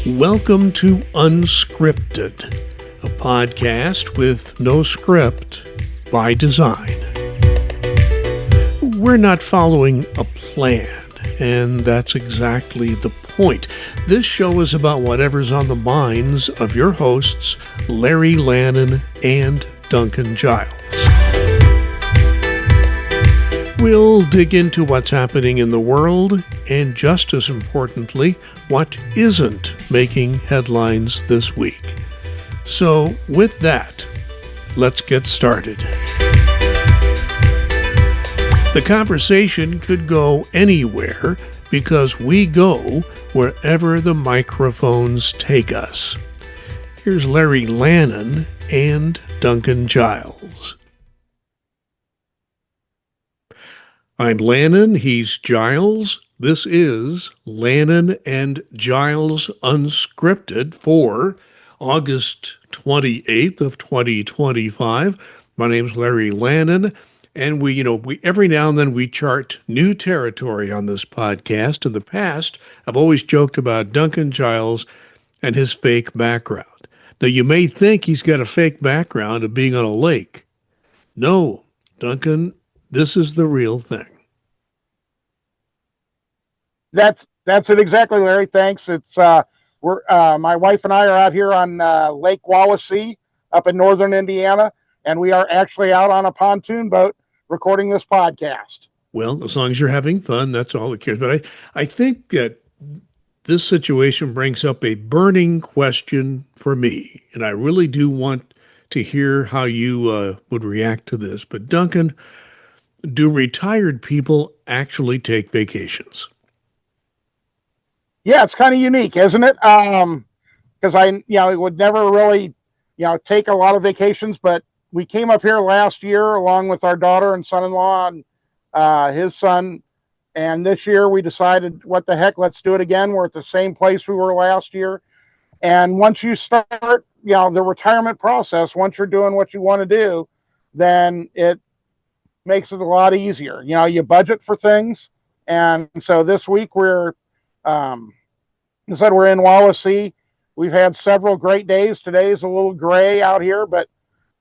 Welcome to Unscripted, a podcast with no script by design. We're not following a plan, and that's exactly the point. This show is about whatever's on the minds of your hosts, Larry Lannan and Duncan Giles. We'll dig into what's happening in the world, and just as importantly, what isn't making headlines this week. So, with that, let's get started. The conversation could go anywhere because we go wherever the microphones take us. Here's Larry Lannan and Duncan Giles. I'm Lannan, he's Giles. This is Lannan and Giles Unscripted for August 28th of 2025. My name's Larry Lannan, and we every now and then we chart new territory on this podcast. In the past, I've always joked about Duncan Giles and his fake background. Now, you may think he's got a fake background of being on a lake. No, Duncan, this is the real thing. That's it exactly, Larry. Thanks. It's we're my wife and I are out here on Lake Wawasee up in northern Indiana, and we are actually out on a pontoon boat recording this podcast. Well, as long as you're having fun, that's all that cares. But I think that this situation brings up a burning question for me, and I really do want to hear how you would react to this. But Duncan, do retired people actually take vacations? Yeah, it's kind of unique, isn't it? Because I would never really, take a lot of vacations, but we came up here last year along with our daughter and son-in-law and his son. And this year we decided, what the heck, let's do it again. We're at the same place we were last year. And once you start, the retirement process, once you're doing what you want to do, then it makes it a lot easier. You budget for things. And so this week we're we're in Wawasee. We've had several great days. Today's a little gray out here, but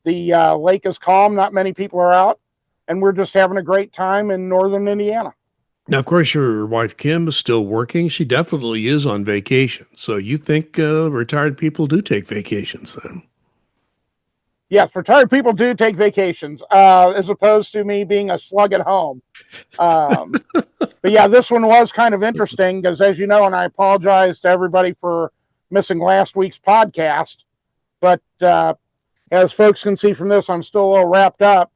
the lake is calm. Not many people are out, and we're just having a great time in northern Indiana. Now, of course, your wife, Kim, is still working. She definitely is on vacation. So you think retired people do take vacations then? Yes, retired people do take vacations, as opposed to me being a slug at home. But yeah, this one was kind of interesting because, as you know, and I apologize to everybody for missing last week's podcast, but as folks can see from this, I'm still a little wrapped up.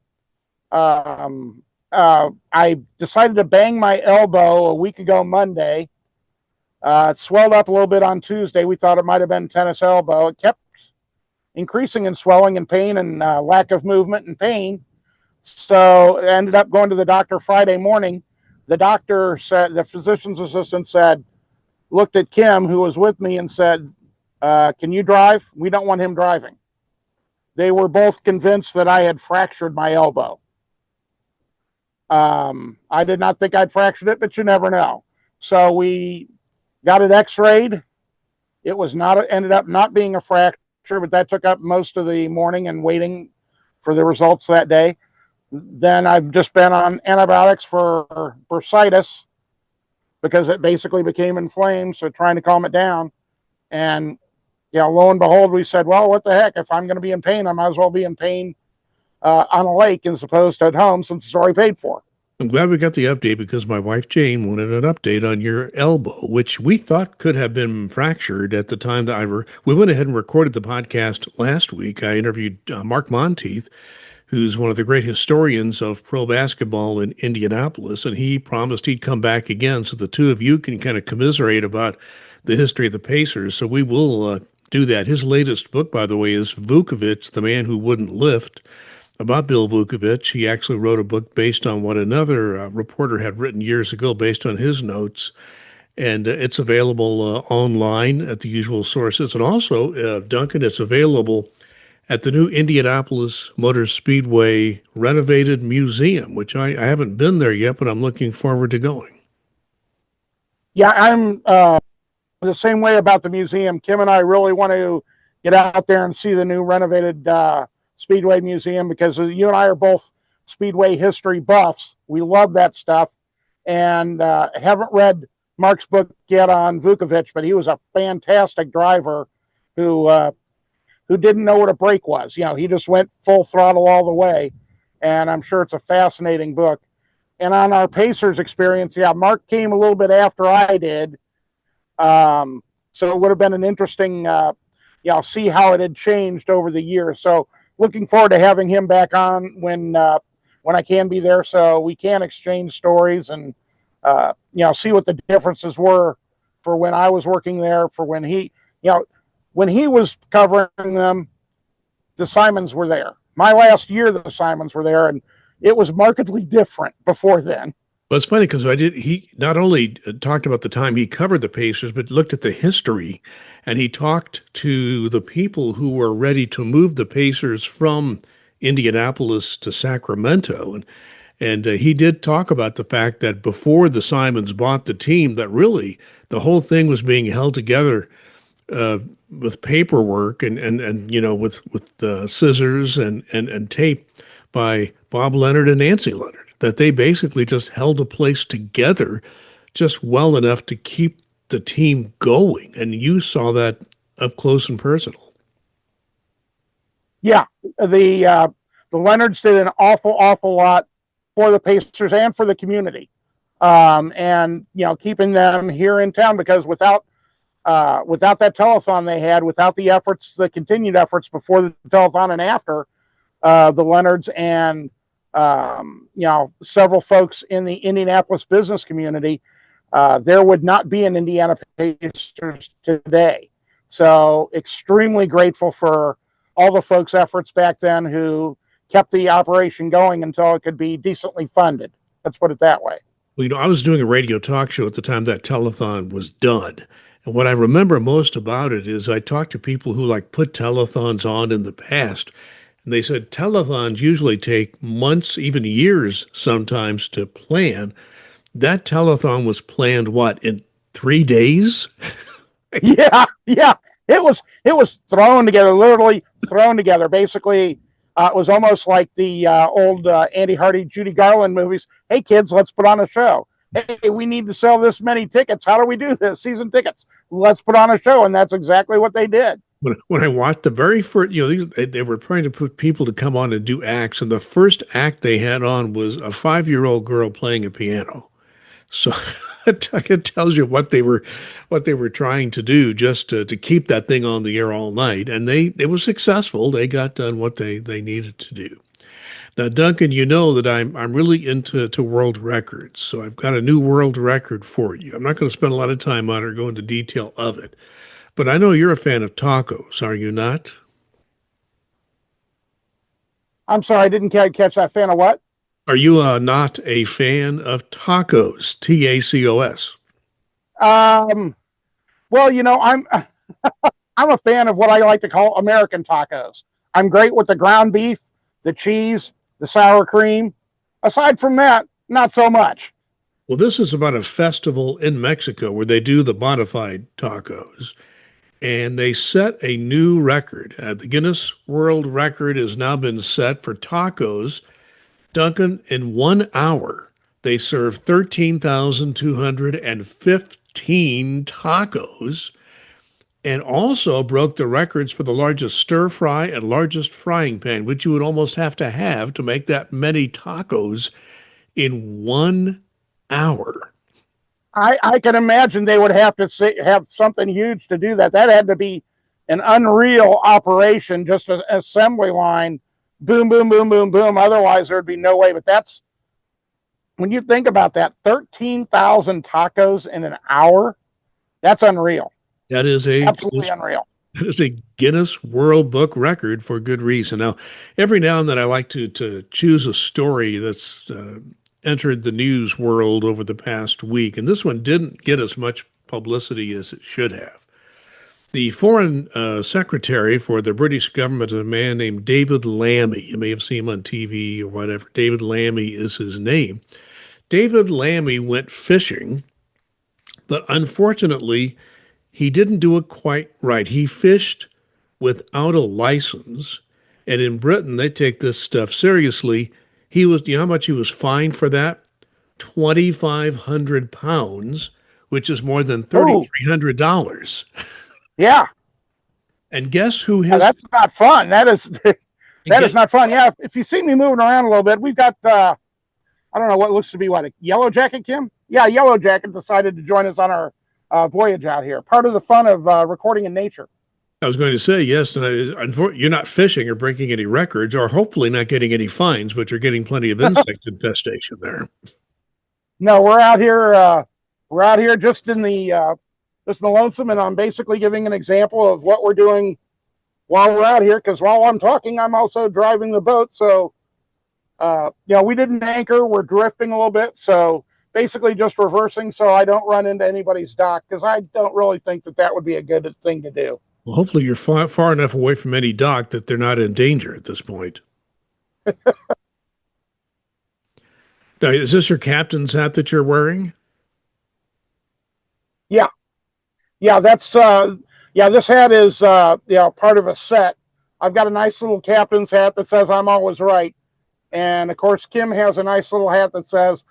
I decided to bang my elbow a week ago Monday. It swelled up a little bit on Tuesday. We thought it might have been tennis elbow. It kept increasing in swelling and pain and lack of movement and pain. So I ended up going to the doctor Friday morning. The doctor said, the physician's assistant looked at Kim, who was with me, and said, can you drive? We don't want him driving. They were both convinced that I had fractured my elbow. I did not think I'd fractured it, but you never know. So we got it x-rayed. It was ended up not being a fracture, but that took up most of the morning and waiting for the results that day. Then I've just been on antibiotics for bursitis because it basically became inflamed, so trying to calm it down. And lo and behold, we said, well, what the heck? If I'm going to be in pain, I might as well be in pain on a lake as opposed to at home, since it's already paid for. I'm glad we got the update because my wife Jane wanted an update on your elbow, which we thought could have been fractured at the time that we went ahead and recorded the podcast last week. I interviewed Mark Monteith, who's one of the great historians of pro basketball in Indianapolis, and he promised he'd come back again so the two of you can kind of commiserate about the history of the Pacers. So we will do that. His latest book, by the way, is Vukovich, the Man Who Wouldn't Lift, about Bill Vukovich. He actually wrote a book based on what another reporter had written years ago based on his notes, and it's available online at the usual sources. And also, Duncan, it's available at the new Indianapolis Motor Speedway renovated museum, which I haven't been there yet, but I'm looking forward to going. Yeah, I'm The same way about the museum. Kim and I really want to get out there and see the new renovated Speedway Museum because you and I are both Speedway history buffs. We love that stuff, and haven't read Mark's book yet on Vukovich, but he was a fantastic driver who didn't know what a brake was. You know, he just went full throttle all the way, and I'm sure it's a fascinating book. And on our Pacers experience, yeah, Mark came a little bit after I did, so it would have been an interesting, see how it had changed over the years. So looking forward to having him back on when I can be there, so we can exchange stories and see what the differences were for when I was working there, for when he was covering them, the Simons were there. My last year, the Simons were there, and it was markedly different before then. Well, it's funny because he not only talked about the time he covered the Pacers, but looked at the history, and he talked to the people who were ready to move the Pacers from Indianapolis to Sacramento. And he did talk about the fact that before the Simons bought the team, that really the whole thing was being held together uh, with paperwork and with scissors and tape by Bob Leonard and Nancy Leonard. That they basically just held a place together just well enough to keep the team going. And you saw that up close and personal. Yeah, the Leonards did an awful lot for the Pacers and for the community, and keeping them here in town, because without that telethon they had, without the continued efforts before the telethon and after, the Leonards and several folks in the Indianapolis business community, there would not be an Indiana Pacers today. So extremely grateful for all the folks' efforts back then who kept the operation going until it could be decently funded. Let's put it that way. Well, I was doing a radio talk show at the time that telethon was done. And what I remember most about it is I talked to people who put telethons on in the past. And they said telethons usually take months, even years sometimes to plan. That telethon was planned, what, in 3 days? Yeah. It was thrown together, literally thrown together. Basically, it was almost like the old Andy Hardy, Judy Garland movies. Hey, kids, let's put on a show. Hey, we need to sell this many tickets. How do we do this? Season tickets. Let's put on a show. And that's exactly what they did. When I watched the very first, they were trying to put people to come on and do acts. And the first act they had on was a 5-year-old girl playing a piano. So it tells you what they were trying to do just to keep that thing on the air all night. And they were successful. They got done what they needed to do. Now, Duncan, you know that I'm really into world records. So I've got a new world record for you. I'm not going to spend a lot of time on it or go into detail of it. But I know you're a fan of tacos, are you not? I'm sorry, I didn't catch that. Fan of what? Are you not a fan of tacos? Tacos. Um, well, I'm a fan of what I like to call American tacos. I'm great with the ground beef, the cheese, the sour cream. Aside from that, not so much. Well, this is about a festival in Mexico where they do the modified tacos. And they set a new record. The Guinness World Record has now been set for tacos. Duncan, in 1 hour, they served 13,215 tacos and also broke the records for the largest stir fry and largest frying pan, which you would almost have to make that many tacos in 1 hour. I can imagine they would have to have something huge to do that. That had to be an unreal operation, just an assembly line, boom, boom, boom, boom, boom. Otherwise, there'd be no way. But that's, when you think about that, 13,000 tacos in an hour, that's unreal. That is absolutely unreal. That is a Guinness World Book record for good reason. Now, every now and then I like to choose a story that's entered the news world over the past week, and this one didn't get as much publicity as it should have. The foreign secretary for the British government is a man named David Lammy. You may have seen him on TV or whatever. David Lammy is his name. David Lammy went fishing, but unfortunately, he didn't do it quite right. He fished without a license. And in Britain, they take this stuff seriously. You know how much he was fined for that? 2,500 pounds, which is more than Oh, $3,300. yeah. And guess who Yeah, his, that's not fun. That is and that is get, not fun. Yeah, if you see me moving around a little bit, we've got I don't know what looks to be a yellow jacket, Kim. Yeah, yellow jacket decided to join us on our voyage out here. Part of the fun of recording in nature. I was going to say, yes, and you're not fishing or breaking any records, or hopefully not getting any fines, but you're getting plenty of insect infestation there. No, we're out here. We're out here just in the lonesome, and I'm basically giving an example of what we're doing while we're out here. Because while I'm talking, I'm also driving the boat. So, we didn't anchor. We're drifting a little bit. So basically, just reversing so I don't run into anybody's dock. Because I don't really think that would be a good thing to do. Well, hopefully you're far enough away from any dock that they're not in danger at this point. Now, is this your captain's hat that you're wearing? Yeah, yeah. This hat is part of a set. I've got a nice little captain's hat that says I'm always right. And of course, Kim has a nice little hat that says,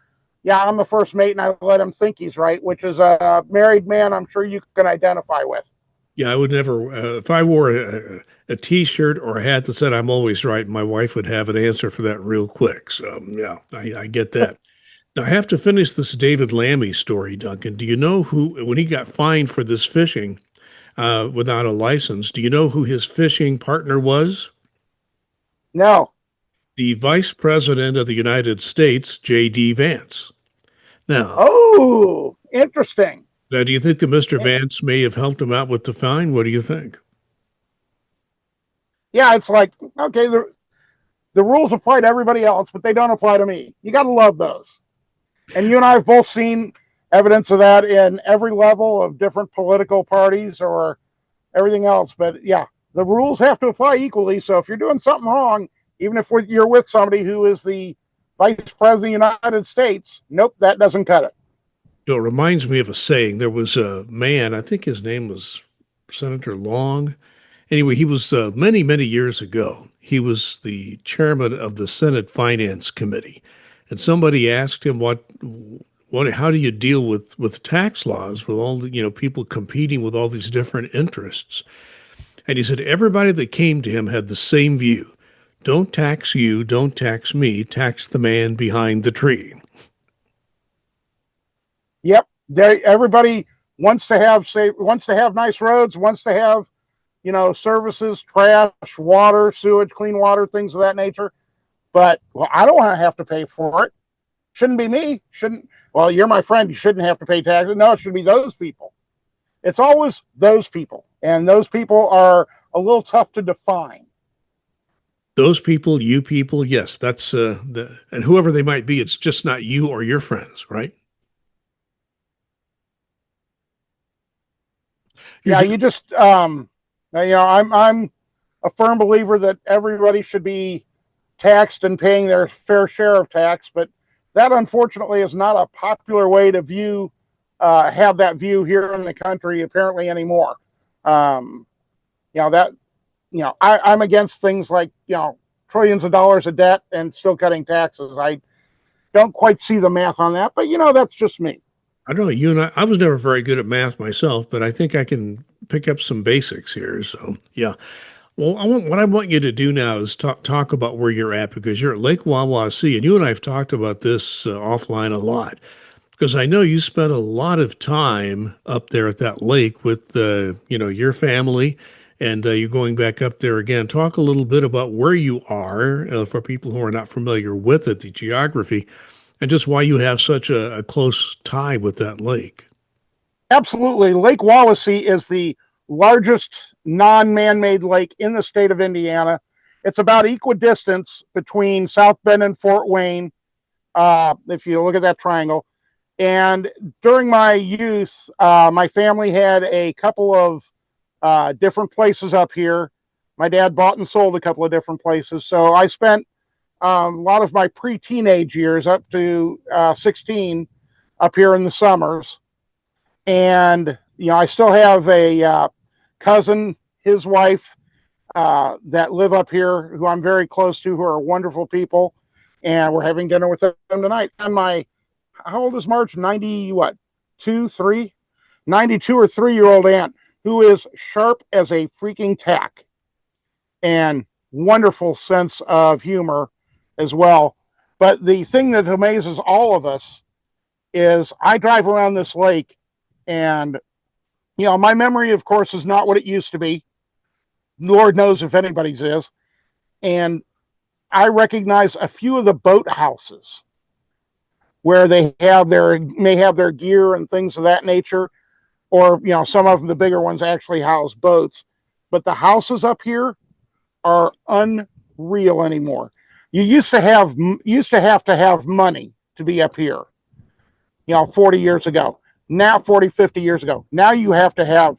yeah, I'm the first mate and I let him think he's right, which is a married man I'm sure you can identify with. Yeah, I would never, if I wore a t-shirt or a hat that said I'm always right, my wife would have an answer for that real quick. So, yeah, I get that. Now, I have to finish this David Lammy story, Duncan. Do you know when he got fined for this fishing without a license, do you know who his fishing partner was? No. The Vice President of the United States, J.D. Vance. Now, Oh, interesting. Now, do you think that Mr. Vance may have helped him out with the fine? What do you think? Yeah, it's like, okay, the rules apply to everybody else, but they don't apply to me. You got to love those. And you and I have both seen evidence of that in every level of different political parties or everything else. But yeah, the rules have to apply equally. So if you're doing something wrong, even if you're with somebody who is the Vice President of the United States, nope, that doesn't cut it. You know, it reminds me of a saying. There was a man, I think his name was Senator Long. Anyway, he was many years ago. He was the chairman of the Senate Finance Committee, and somebody asked him how do you deal with tax laws with all the people competing with all these different interests? And he said everybody that came to him had the same view: don't tax you, don't tax me, tax the man behind the tree. Yep, everybody wants to have nice roads, wants to have services, trash, water, sewage, clean water, things of that nature. But I don't want to have to pay for it. Shouldn't be me. Well, you're my friend. You shouldn't have to pay taxes. No, it should be those people. It's always those people, and those people are a little tough to define. Those people, you people, yes, that's and whoever they might be, it's just not you or your friends, right? Yeah, you just I'm a firm believer that everybody should be taxed and paying their fair share of tax, but that unfortunately is not a popular way to have that view here in the country apparently anymore. I'm against things like trillions of dollars of debt and still cutting taxes. I don't quite see the math on that, but that's just me. I don't know. You and I was never very good at math myself, but I think I can pick up some basics here. So, yeah. Well, what I want you to do now is talk about where you're at, because you're at Lake Wawasee, and you and I have talked about this offline a lot, because I know you spent a lot of time up there at that lake with your family, and you're going back up there again. Talk a little bit about where you are for people who are not familiar with it, the geography, and just why you have such a close tie with that lake. Absolutely. Lake Wawasee is the largest non-man-made lake in the state of Indiana. It's about equidistant between South Bend and Fort Wayne, if you look at that triangle. And during my youth, my family had a couple of different places up here. My dad bought and sold a couple of different places. So I spent a lot of my pre-teenage years up to 16 up here in the summers. And I still have a cousin, his wife, that live up here, who I'm very close to, who are wonderful people, and we're having dinner with them tonight. And how old is Marge? 90 what? 92 or 3-year-old aunt, who is sharp as a freaking tack, and wonderful sense of humor as well. But the thing that amazes all of us is I drive around this lake, and my memory, of course, is not what it used to be. Lord knows if anybody's is. And I recognize a few of the boat houses where they may have their gear and things of that nature, or some of them, the bigger ones, actually house boats. But the houses up here are unreal anymore. You used to have to have money to be up here, 40 years ago. Now 40, 50 years ago. Now you have to have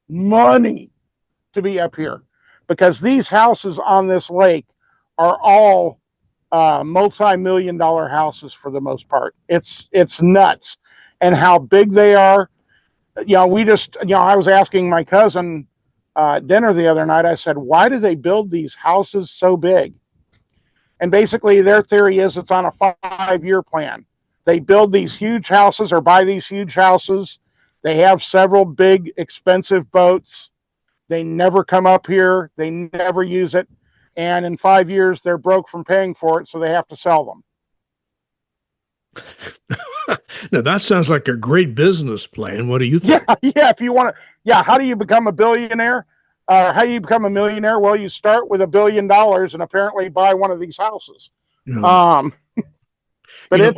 money to be up here, because these houses on this lake are all multi-million-dollar houses for the most part. It's nuts, and how big they are. I was asking my cousin dinner the other night. I said, why do they build these houses so big? And basically their theory is it's on a 5-year plan. They build these huge houses or buy these huge houses. They have several big, expensive boats. They never come up here. They never use it. And in 5 years, they're broke from paying for it, so they have to sell them. Now, that sounds like a great business plan. What do you think? Yeah. If you want to, how do you become a billionaire? How do you become a millionaire? Well, you start with $1 billion and apparently buy one of these houses. No. But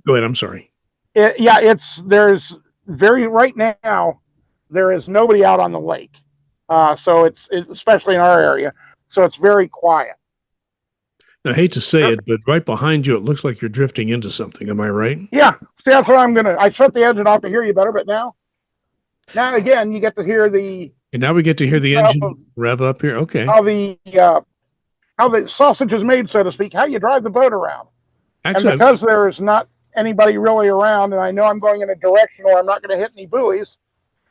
go ahead. I'm sorry. There's right now, there is nobody out on the lake. So it's especially in our area. So it's very quiet. Now, I hate to say it, but right behind you, it looks like you're drifting into something. Am I right? Yeah. See, that's what I shut the engine off to hear you better, but now again, you get to hear and now we get to hear the engine rev up here. Okay. How the sausage is made, so to speak, how you drive the boat around. Actually, and because there is not anybody really around, and I know I'm going in a direction where I'm not going to hit any buoys,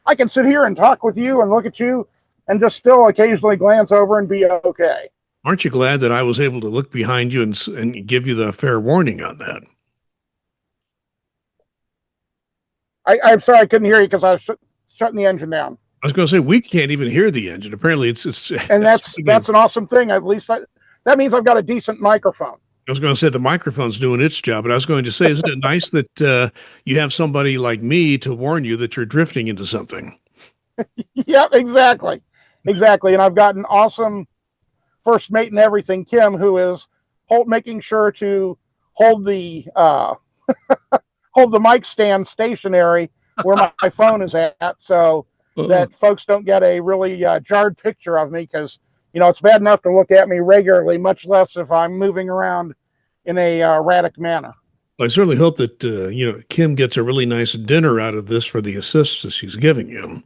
I can sit here and talk with you and look at you and just still occasionally glance over and be okay. Aren't you glad that I was able to look behind you and give you the fair warning on that? I'm sorry I couldn't hear you because I was shutting the engine down. I was going to say, we can't even hear the engine. Apparently, it's and that's an awesome thing. At least that means I've got a decent microphone. I was going to say the microphone's doing its job, but I was going to say, isn't it nice that you have somebody like me to warn you that you're drifting into something? Yep, exactly. And I've got an awesome first mate and everything, Kim, who is making sure to hold the hold the mic stand stationary where my phone is at, so that folks don't get a really jarred picture of me, because it's bad enough to look at me regularly, much less if I'm moving around in a erratic manner. Well, I certainly hope that Kim gets a really nice dinner out of this for the assists that she's giving you.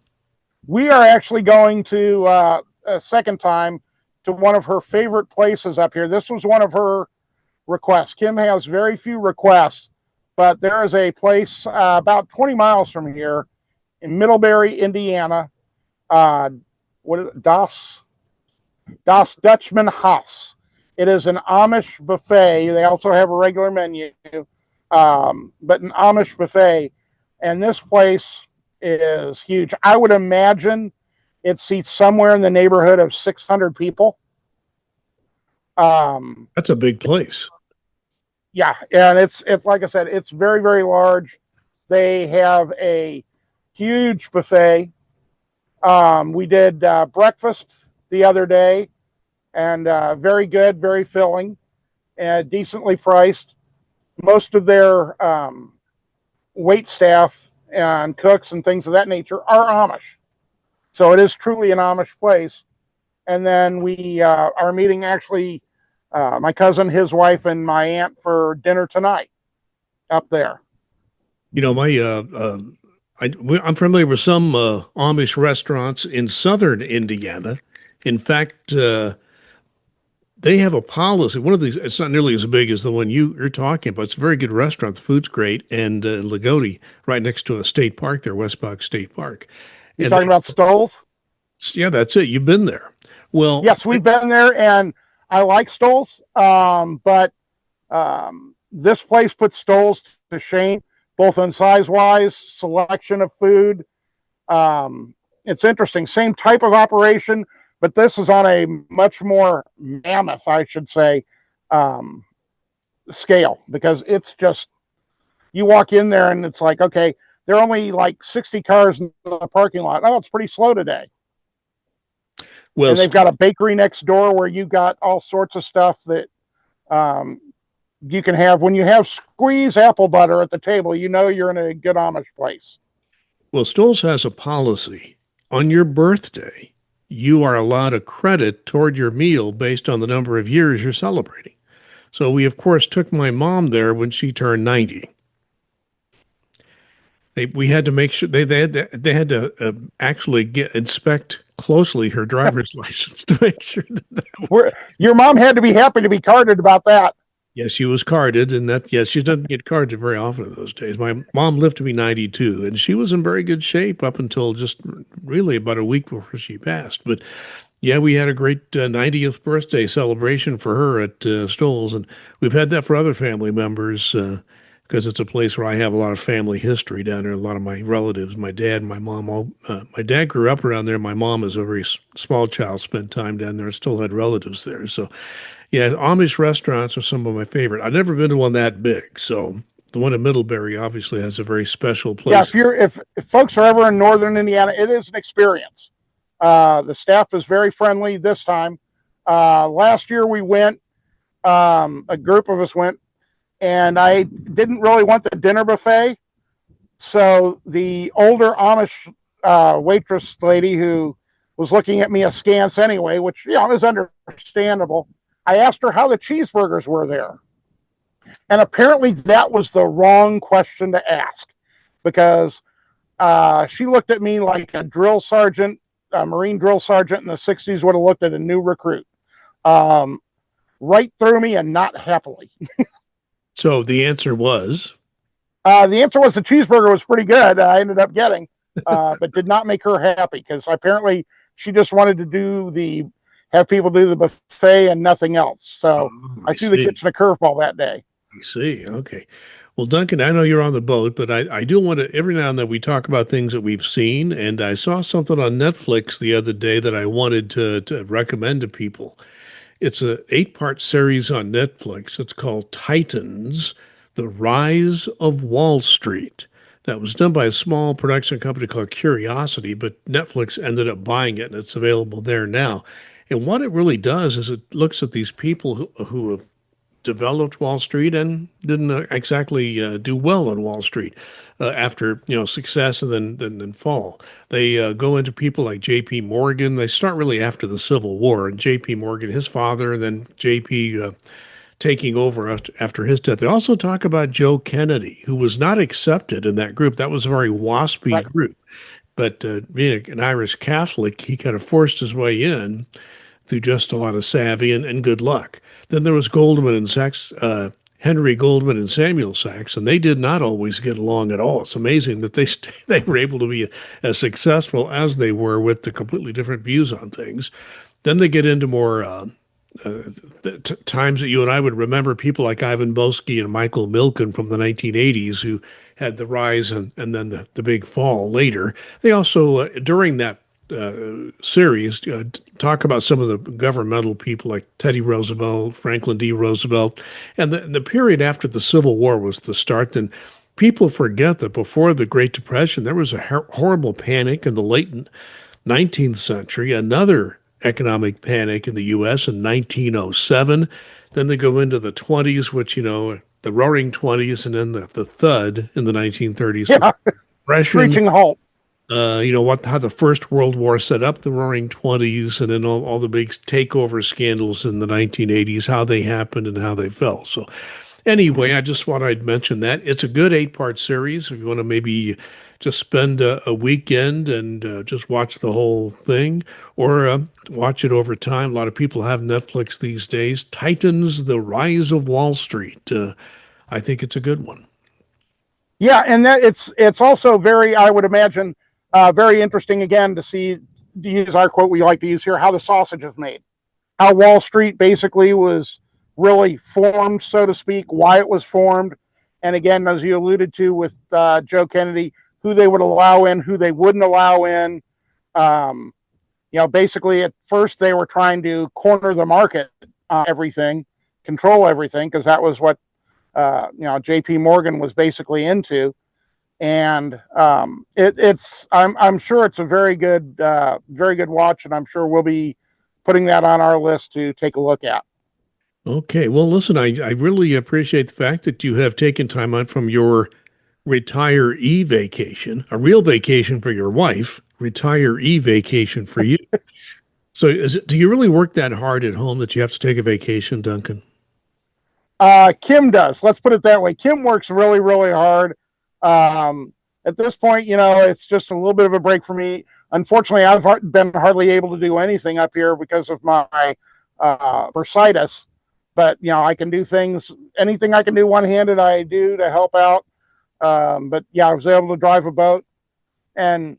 We are actually going to a second time to one of her favorite places up here. This was one of her requests. Kim has very few requests, but there is a place about 20 miles from here in Middlebury, Indiana. What is it? Das Dutchman Haus. It is an Amish buffet. They also have a regular menu, but an Amish buffet. And this place is huge. I would imagine it seats somewhere in the neighborhood of 600 people. That's a big place. Yeah, and it's like I said, it's very, very large. They have a huge buffet. We did breakfast the other day, and very good, very filling, and decently priced. Most of their wait staff and cooks and things of that nature are Amish. So it is truly an Amish place. And then we are meeting actually my cousin, his wife, and my aunt for dinner tonight up there. I'm familiar with some Amish restaurants in southern Indiana. In fact, they have a policy. One of these, it's not nearly as big as the one you're talking about. It's a very good restaurant. The food's great. And Lagodi, right next to a state park there, West Box State Park. You And talking about Stoles? yeah, that's it. You've been there. Well, Yes, we've been there, and I like Stoles, but this place puts Stoles to shame, both in size wise, selection of food. It's interesting. Same type of operation, but this is on a much more mammoth, I should say, scale, because it's just, you walk in there and it's like, okay, there are only like 60 cars in the parking lot. Oh, it's pretty slow today. well, And they've got a bakery next door where you got all sorts of stuff that you can have. When you have squeeze apple butter at the table, you know you're in a good Amish place. Stoles has a policy. On your birthday, you are allowed a credit toward your meal based on the number of years you're celebrating. So we, of course, took my mom there when she turned 90. We had to make sure they had to actually inspect closely her driver's license to make sure that. Your mom had to be happy to be carded about that. Yes, she was carded, and that, yes, she doesn't get carded very often in those days. My mom lived to be 92, and she was in very good shape up until just really about a week before she passed. But yeah, we had a great 90th birthday celebration for her at Stoles, and we've had that for other family members because it's a place where I have a lot of family history down there. A lot of my relatives, my dad and my mom, all my dad grew up around there. My mom, as a very small child, spent time down there and still had relatives there. So yeah, Amish restaurants are some of my favorite. I've never been to one that big, so the one in Middlebury obviously has a very special Yeah, place. if folks are ever in northern Indiana, it is an experience. The staff is very friendly this time. Last year we went, a group of us went, and I didn't really want the dinner buffet. So the older Amish waitress lady who was looking at me askance anyway, which is understandable. I asked her how the cheeseburgers were there. And apparently that was the wrong question to ask, because she looked at me like a drill sergeant, a Marine drill sergeant in the 60s would have looked at a new recruit. Right through me, and not happily. So the answer was, the answer was the cheeseburger was pretty good. I ended up getting, but did not make her happy, because apparently she just wanted to have people do the buffet and nothing else. So I threw the kitchen a curveball that day. I see. Okay. Well, Duncan, I know you're on the boat, but I do want to, every now and then we talk about things that we've seen. And I saw something on Netflix the other day that I wanted to recommend to people. It's a 8-part series on Netflix. It's called Titans, The Rise of Wall Street. That was done by a small production company called Curiosity, but Netflix ended up buying it, and it's available there now. And what it really does is it looks at these people who have developed Wall Street and didn't exactly do well on Wall Street after success and then fall. They go into people like J.P. Morgan. They start really after the Civil War, and J.P. Morgan, his father, and then J.P. Taking over after his death. They also talk about Joe Kennedy, who was not accepted in that group. That was a very waspy Right. group. But being an Irish Catholic, he kind of forced his way in through just a lot of savvy and good luck. Then there was Goldman and Sachs, Henry Goldman and Samuel Sachs, and they did not always get along at all. It's amazing that they were able to be as successful as they were with the completely different views on things. Then they get into more times that you and I would remember, people like Ivan Boesky and Michael Milken from the 1980s, who had the rise and then the big fall later. They also, during that series, talk about some of the governmental people like Teddy Roosevelt, Franklin D. Roosevelt, and the period after the Civil War was the start. And people forget that before the Great Depression, there was a horrible panic in the late 19th century, another economic panic in the U.S. in 1907. Then they go into the 20s, which, the Roaring 20s, and then the thud in the 1930s. Yeah, Depression. reaching a halt. How the First World War set up the Roaring 20s, and then all the big takeover scandals in the 1980s, how they happened and how they fell. So Anyway, I just thought I'd mention that. It's a good 8-part series. If you want to maybe just spend a weekend and just watch the whole thing or watch it over time. A lot of people have Netflix these days. Titans, The Rise of Wall Street. I think it's a good one. Yeah, and that it's also very, I would imagine, very interesting again to see, to use our quote we like to use here, how the sausage is made, how Wall Street basically was really formed, so to speak, why it was formed, and again, as you alluded to with Joe Kennedy, who they would allow in, who they wouldn't allow in. Basically at first they were trying to corner the market, everything, control everything, because that was what J.P. Morgan was basically into, and I'm sure it's a very good watch, and I'm sure we'll be putting that on our list to take a look at. Okay. Well, listen, I really appreciate the fact that you have taken time out from your retire-e vacation, a real vacation for your wife, retire-e vacation for you. So do you really work that hard at home that you have to take a vacation, Duncan? Kim does. Let's put it that way. Kim works really, really hard. At this point, it's just a little bit of a break for me. Unfortunately, I've been hardly able to do anything up here because of my bursitis. But I can do things. Anything I can do one-handed, I do to help out. But yeah, I was able to drive a boat, and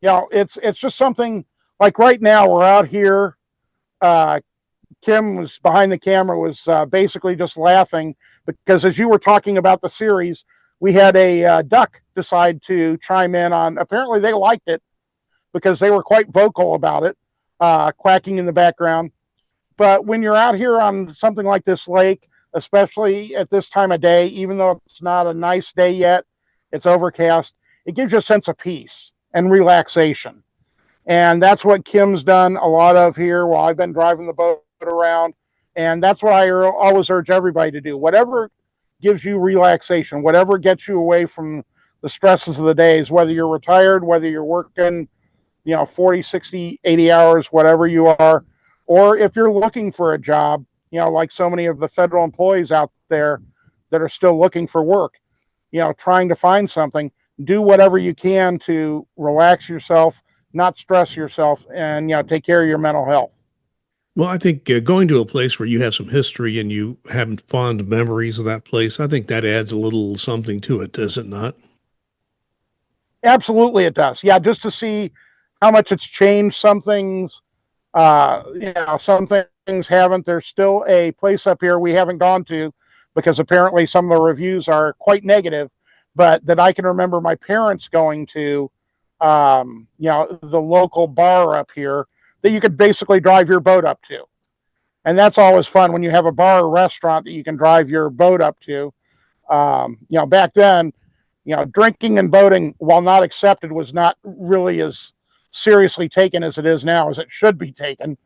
it's just something like right now we're out here. Kim was behind the camera, was basically just laughing because as you were talking about the series, we had a duck decide to chime in on. Apparently, they liked it because they were quite vocal about it, quacking in the background. But when you're out here on something like this lake, especially at this time of day, even though it's not a nice day yet, it's overcast, it gives you a sense of peace and relaxation. And that's what Kim's done a lot of here while I've been driving the boat around. And that's what I always urge everybody to do. Whatever gives you relaxation, whatever gets you away from the stresses of the days, whether you're retired, whether you're working, 40, 60, 80 hours, whatever you are, or if you're looking for a job, like so many of the federal employees out there that are still looking for work, trying to find something, do whatever you can to relax yourself, not stress yourself, and, take care of your mental health. Well, I think going to a place where you have some history and you have fond memories of that place, I think that adds a little something to it, does it not? Absolutely, it does. Yeah, just to see how much it's changed. Some things, some things haven't. There's still a place up here we haven't gone to because apparently some of the reviews are quite negative, but that I can remember my parents going to, the local bar up here that you could basically drive your boat up to. And that's always fun when you have a bar or restaurant that you can drive your boat up to. Back then, drinking and boating, while not accepted, was not really as seriously taken as it is now, as it should be taken.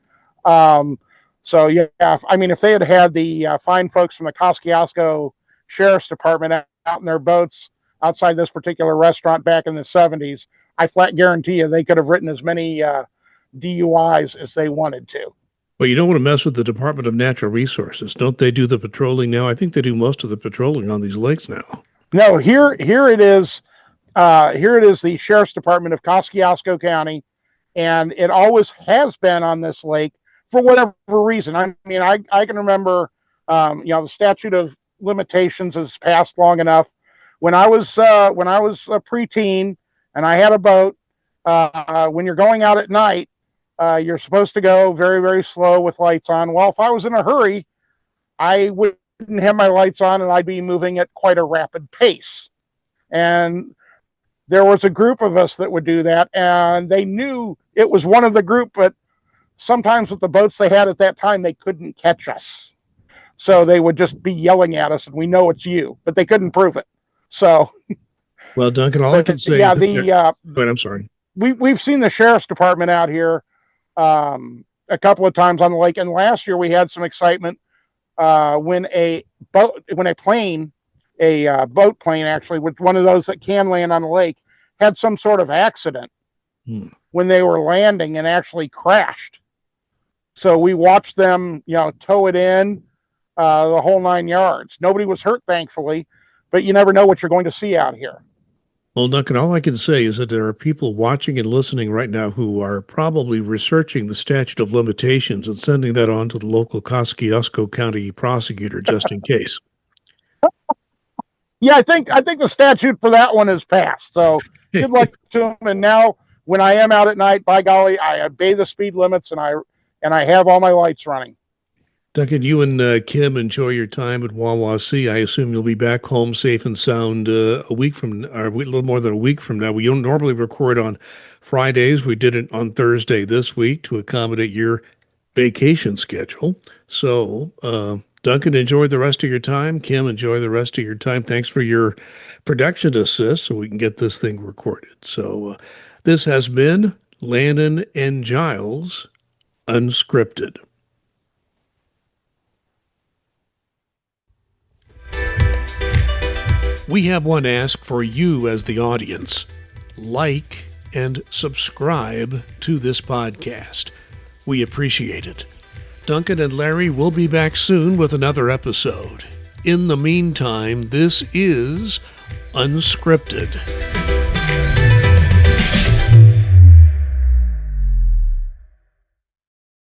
So yeah, I mean, if they had the fine folks from the Kosciuszko Sheriff's Department out in their boats outside this particular restaurant back in the 70s, I flat guarantee you they could have written as many DUIs as they wanted to. Well, you don't want to mess with the Department of Natural Resources. Don't they do the patrolling now? I think they do most of the patrolling on these lakes now. No, here it is. Here it is, the Sheriff's Department of Kosciuszko County, and it always has been on this lake for whatever reason. I mean, I can remember, the statute of limitations has passed long enough. When I was a preteen and I had a boat, when you're going out at night, you're supposed to go very, very slow with lights on. Well, if I was in a hurry, I wouldn't have my lights on and I'd be moving at quite a rapid pace. And there was a group of us that would do that, and they knew it was one of the group, but sometimes with the boats they had at that time, they couldn't catch us. So they would just be yelling at us, and we know it's you, but they couldn't prove it. So, well, Duncan, all I can say, yeah, but I'm sorry. We've seen the Sheriff's Department out here a couple of times on the lake, and last year we had some excitement when a boat plane, actually, with one of those that can land on the lake, had some sort of accident when they were landing and actually crashed. So we watched them, tow it in, the whole 9 yards. Nobody was hurt, thankfully, but you never know what you're going to see out here. Well, Duncan, all I can say is that there are people watching and listening right now who are probably researching the statute of limitations and sending that on to the local Kosciuszko County prosecutor just in case. Yeah, I think the statute for that one is passed. So good luck to them. And now, when I am out at night, by golly, I obey the speed limits and I have all my lights running. Duncan, you and Kim enjoy your time at Wawasee. I assume you'll be back home safe and sound a week from, or a little more than a week from now. We don't normally record on Fridays. We did it on Thursday this week to accommodate your vacation schedule. So, Duncan, enjoy the rest of your time. Kim, enjoy the rest of your time. Thanks for your production assist so we can get this thing recorded. So, this has been Lannan and Giles, Unscripted. We have one ask for you as the audience. Like and subscribe to this podcast. We appreciate it. Duncan and Larry will be back soon with another episode. In the meantime, this is Unscripted.